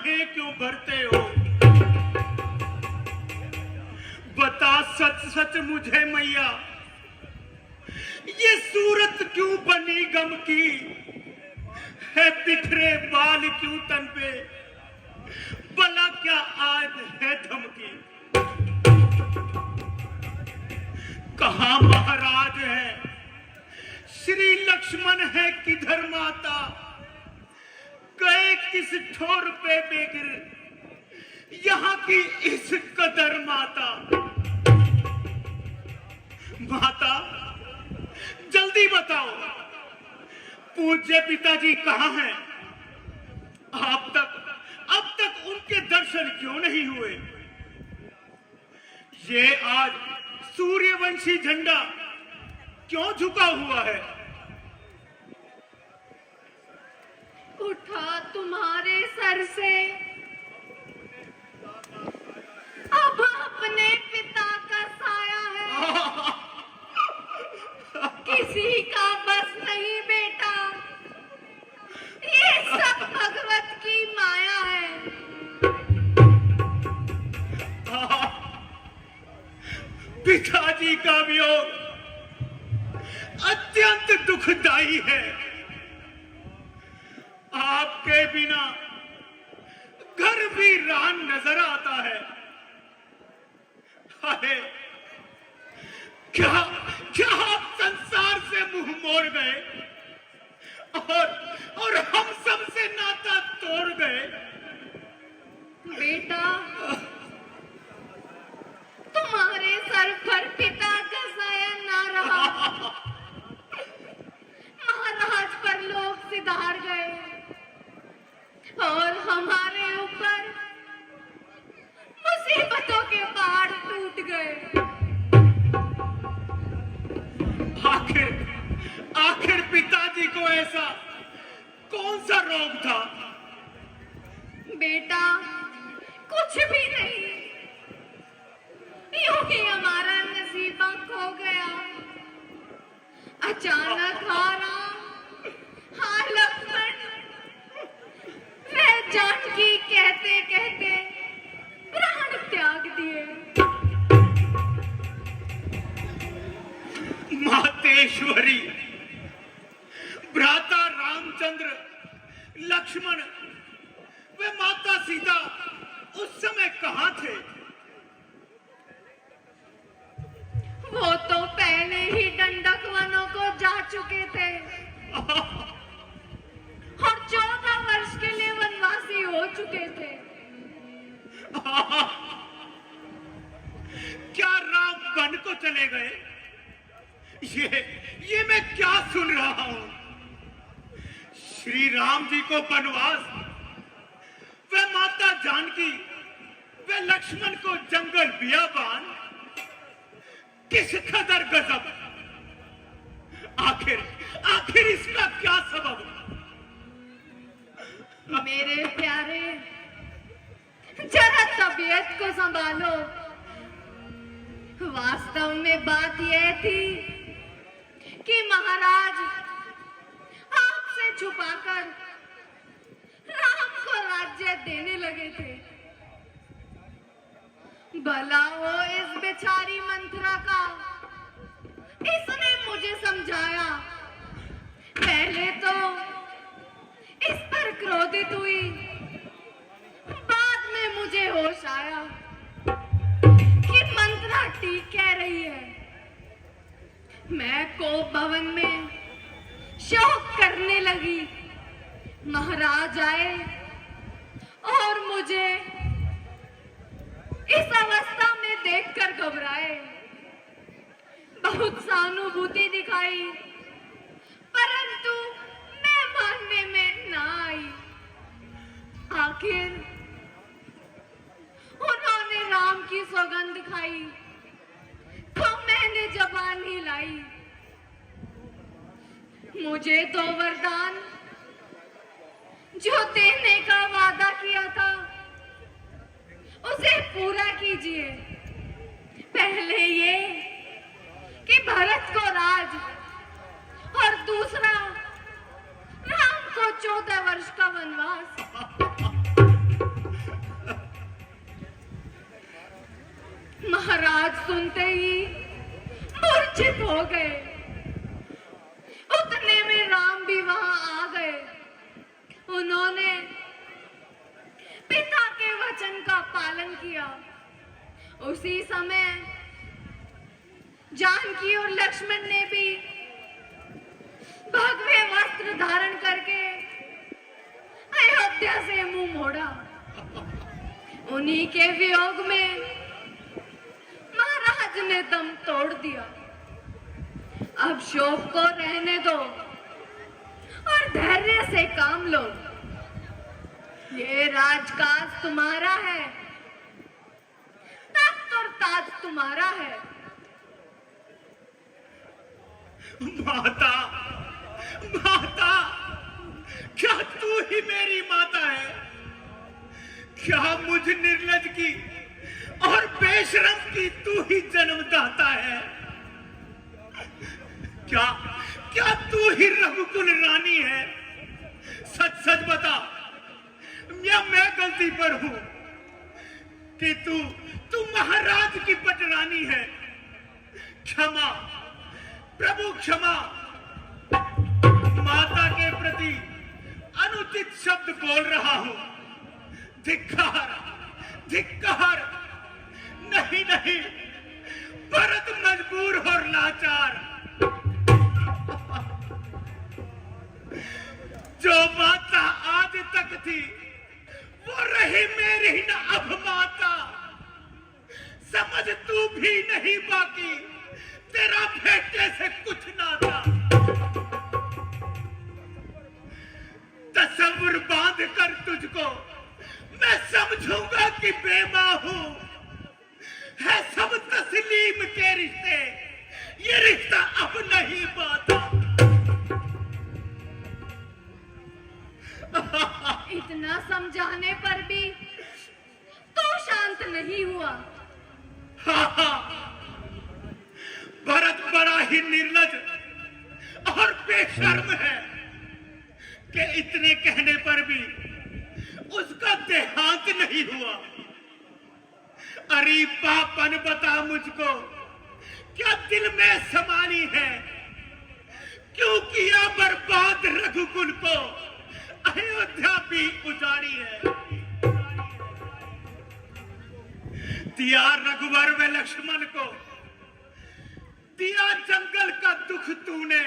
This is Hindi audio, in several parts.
आहें क्यों भरते हो? बता सच सच मुझे मैया, ये सूरत क्यों बनी गम की है? बिखरे बाल क्यों तन पे, भला क्या आज है धमकी? कहाँ महाराज है, श्री लक्ष्मण है किधर माता? गए किस ठोर पे बेगिर यहाँ की इस कदर माता? माता जल्दी बताओ, पूज्य पिताजी कहाँ हैं? अब तक उनके दर्शन क्यों नहीं हुए? ये आज सूर्यवंशी झंडा क्यों झुका हुआ है? उठा तुम्हारे सर से अब अपने पिता का साया है। किसी का बस नहीं बेटा, ये सब भगवत की माया है। पिताजी का वियोग अत्यंत दुखदाई है। आपके बिना घर भी वीरान नजर आता है। अरे क्या क्या आप संसार से मुंह मोड़ गए और हम सबसे नाता तोड़ गए? बेटा, तुम्हारे सर पर पिता का साया ना रहा, महाराज पर लोग सिधार गए और हमारे ऊपर मुसीबतों के पहाड़ टूट गए। आखिर पिताजी को ऐसा कौन सा रोग था? बेटा, कुछ भी नहीं, यूं ही हमारा नसीबा खो गया। अचानक हाँ लक्ष्मण, वह जानकी कहते कहते प्राण त्याग दिए। मातेश्वरी, भ्राता रामचंद्र, लक्ष्मण वे माता सीता उस समय कहां थे? वो तो पहले ही दंडक वनों को जा चुके थे और 14 वर्ष के लिए वनवासी हो चुके थे। क्या राम वन को चले गए? ये मैं क्या सुन रहा हूं? श्री राम जी को वनवास, वह माता जानकी, वह लक्ष्मण को जंगल बियाबान, किस कदर गजब! आखिर इसका क्या सबब? मेरे प्यारे, जरा तबीयत को संभालो। वास्तव में बात यह थी कि महाराज आपसे छुपाकर राम को राज्य देने लगे थे। भला वो इस बेचारी मंथरा का, इसने मुझे समझाया। पहले तो इस पर क्रोधित हुई, बाद में मुझे होश आया कि मंथरा ठीक कह रही है। मैं कोप भवन में शोक करने लगी। महाराज आए और मुझे इस अवस्था में देखकर घबराए, बहुत सहानुभूति दिखाई, परंतु मैं मानने में ना आई। आखिर उन्होंने राम की सौगंध खाई तो मैंने जबान ही लाई। मुझे तो वरदान जो देने का वादा किया था उसे पूरा कीजिए। पहले ये कि भरत को राज और दूसरा राम को 14 वर्ष का वनवास। सुनते ही मूर्छित हो गए। उतने में राम भी वहां आ गए। उन्होंने पिता के वचन का पालन किया। उसी समय जानकी और लक्ष्मण ने भी भगवे वस्त्र धारण करके अयोध्या से मुंह मोड़ा। उन्हीं के वियोग में महाराज ने दम तोड़ दिया। अब शोक को रहने दो और धैर्य से काम लो। ये राजकाज तुम्हारा है, तख्त और ताज तुम्हारा है। माता, माता, क्या तू ही मेरी माता है? क्या मुझ निर्लज की और बेशरम की तू ही जन्मदाता है? क्या क्या तू ही रघुकुल रानी है? सच सच बता, या मैं गलती पर हूं कि तू महाराज की पटरानी है? क्षमा प्रभु, क्षमा। माता के प्रति अनुचित शब्द बोल रहा हूं। धिक्कार, धिक्कार। नहीं नहीं, भरत मजबूर और लाचार। जो माता आज तक थी वो रही मेरी न अब माता। समझ तू भी नहीं बाकी, तेरा बेटे से कुछ ना था। तसव्वुर बांध कर तुझको मैं समझूंगा कि बेमां हूं। है सब तस्लीम के रिश्ते, ये रिश्ता अब नहीं पाता। इतना समझाने पर भी तू शांत नहीं हुआ। भरत बड़ा ही निर्लज और बेशर्म है कि इतने कहने पर भी उसका देहांत नहीं हुआ। अरे पापन, बता मुझको, क्या दिल में समानी है? क्यों किया बर्बाद रघुकुल को, अयोध्या भी उजाड़ी है? दिया रघुवर व लक्ष्मण को, दिया जंगल का दुख तूने।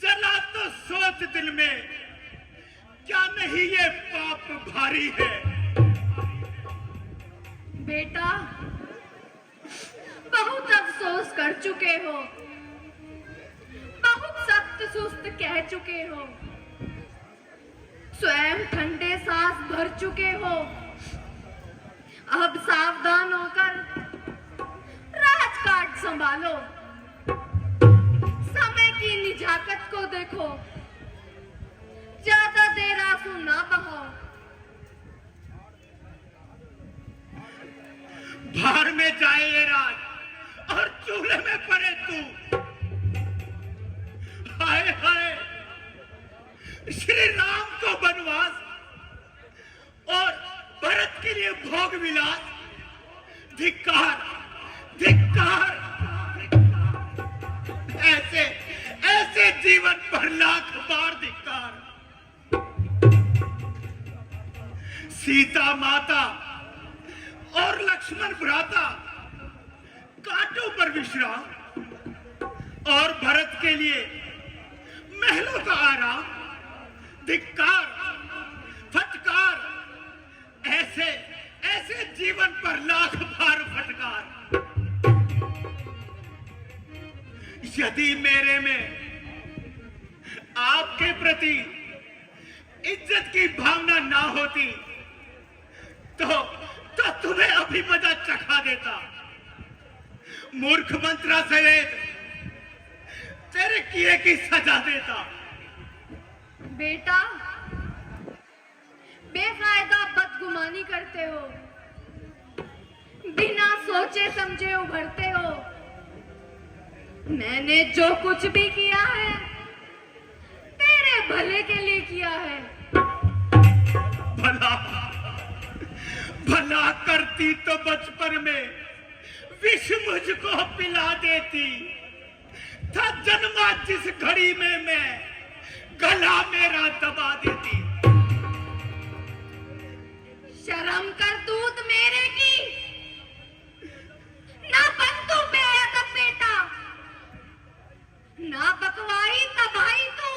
चला तो सोच दिल में, क्या नहीं ये पाप भारी है? बेटा, बहुत अफसोस कर चुके हो, बहुत सख्त सुस्त कह चुके हो, स्वयं ठंडे सांस भर चुके हो। अब सावधान होकर राजकाज संभालो। समय की निजाकत को देखो, ज्यादा देर आंसू ना बहाओ। भार में जाए ये राज और चूल्हे में पड़े तू। हाय हाय, श्री राम को वनवास और भरत के लिए भोग विलास। धिक्कार, धिक्कार। ऐसे ऐसे जीवन पर लाख बार धिक्कार। सीता माता और लक्ष्मण भ्राता कांटों पर विश्राम, और भरत के लिए महलों का आराम। धिक्कार, फटकार। ऐसे ऐसे जीवन पर लाख बार फटकार। यदि मेरे में आपके प्रति इज्जत की भावना ना होती तो तुम्हें अभी मजा चखा देता। मूर्ख मंत्रा सहित तेरे किए की सजा देता। बेटा, बेफायदा बदगुमानी करते हो, बिना सोचे समझे उभरते हो। मैंने जो कुछ भी किया है तेरे भले के लिए किया है। भला भला करती तो बचपन में विष मुझको पिला देती, था जन्मा जिस घड़ी में मैं गला मेरा दबा देती। शर्म कर दूध मेरे की, ना बन तू बेअदब बेटा, ना बकवाई तबाही तू,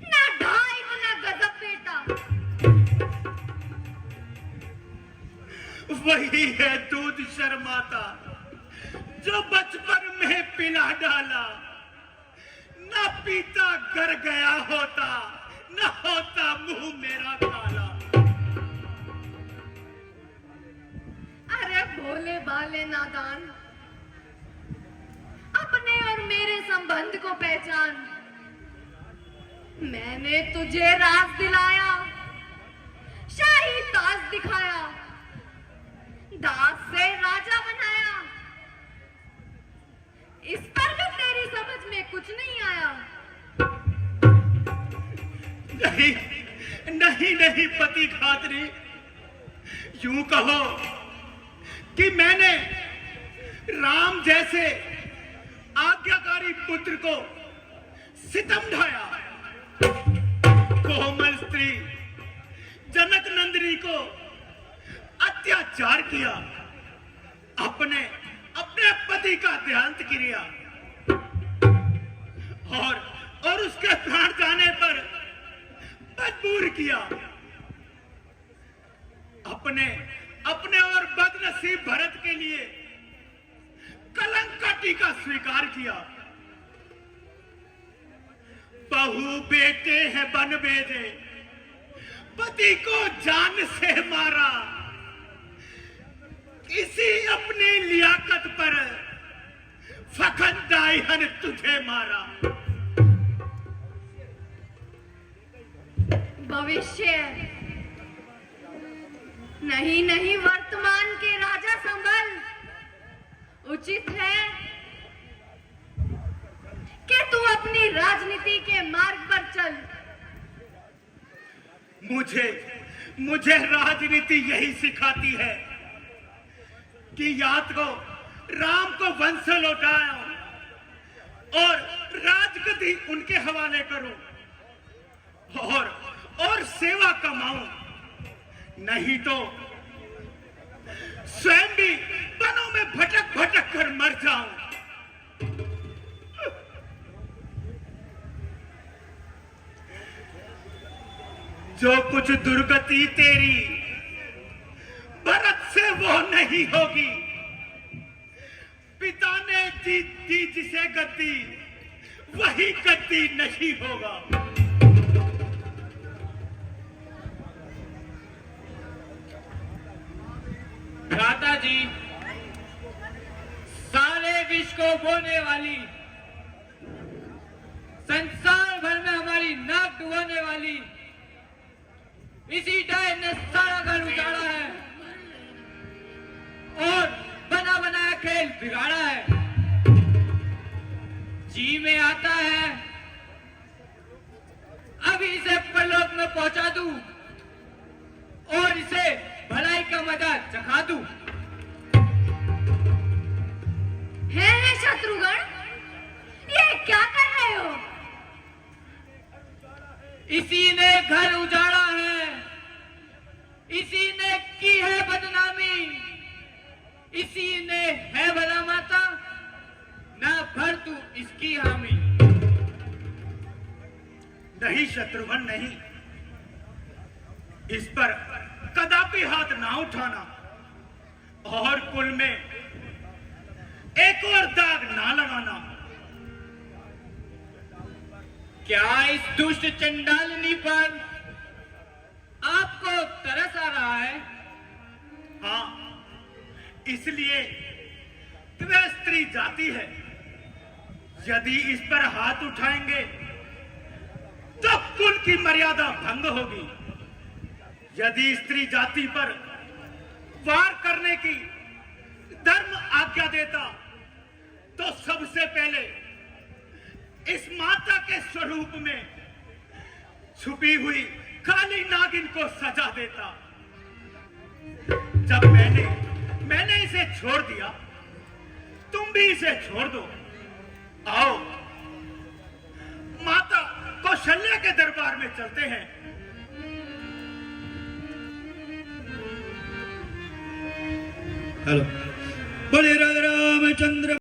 ना ढाई ना गजब बेटा। वही है दूध शर्माता जो बचपन में पिला डाला, ना पीता कर गया होता, ना होता मुंह मेरा काला। अरे भोले भाले नादान, अपने और मेरे संबंध को पहचान। मैंने तुझे राज दिलाया, शाही ताज दिखाया, दास से राजा बनाया, इस पर भी तेरी समझ में कुछ नहीं आया। नहीं नहीं नहीं पति खातरी, यूं कहो कि मैंने राम जैसे आज्ञाकारी पुत्र को सितम ढाया, कोमल स्त्री जनक नंदिनी को अत्याचार किया, अपने अपने पति का देहांत किया और उसके प्राण जाने पर मजबूर किया। अपने अपने और बदनसीब भरत के लिए कलंक का टीका स्वीकार किया। बहू बेटे हैं बन भेजे, पति को जान से मारा, इसी अपनी लियाकत पर फखर दायहन तुझे मारा। भविष्य नहीं नहीं, वर्तमान के राजा संभल। उचित है कि तू अपनी राजनीति के मार्ग पर चल। मुझे राजनीति यही सिखाती है कि या तो राम को वंश लौटाओ और राजगद्दी उनके हवाले करो और सेवा कमाओ, नहीं तो स्वयं भी वनों में भटक भटक कर मर जाऊं। जो कुछ दुर्गति तेरी भरत से वो नहीं होगी, पिता ने दी जिसे गद्दी वही गद्दी नहीं होगा। भ्राता जी, सारे विश्व को बोने वाली, संसार भर में हमारी नाक डुबाने वाली इसी डायन ने सारा घर उजाड़ा है और बना बनाया खेल बिगाड़ा है। जी में आता है अभी इसे परलोक में पहुंचा दूं और इसे भलाई का मजा चखा दूं। है शत्रुघ्न, ये क्या कर रहे हो? इसी ने घर उजाड़ा है, इसी ने की है बदनामी, इसी ने है भला माता, ना भर तू इसकी हामी। नहीं शत्रुघ्न नहीं, इस पर कदापि हाथ ना उठाना और कुल में एक और दाग ना लगाना। क्या इस दुष्ट चंडालिनी पर आपको तरस आ रहा है? हाँ, इसलिए वह स्त्री जाती है, यदि इस पर हाथ उठाएंगे तो कुल की मर्यादा भंग होगी। यदि स्त्री जाति पर वार करने की धर्म आज्ञा देता तो सबसे पहले इस माता के स्वरूप में छुपी हुई काली नागिन को सजा देता। जब मैंने इसे छोड़ दिया, तुम भी इसे छोड़ दो। आओ माता कौशल्या के दरबार में चलते हैं। हेलो, बोले राजा रामचंद्र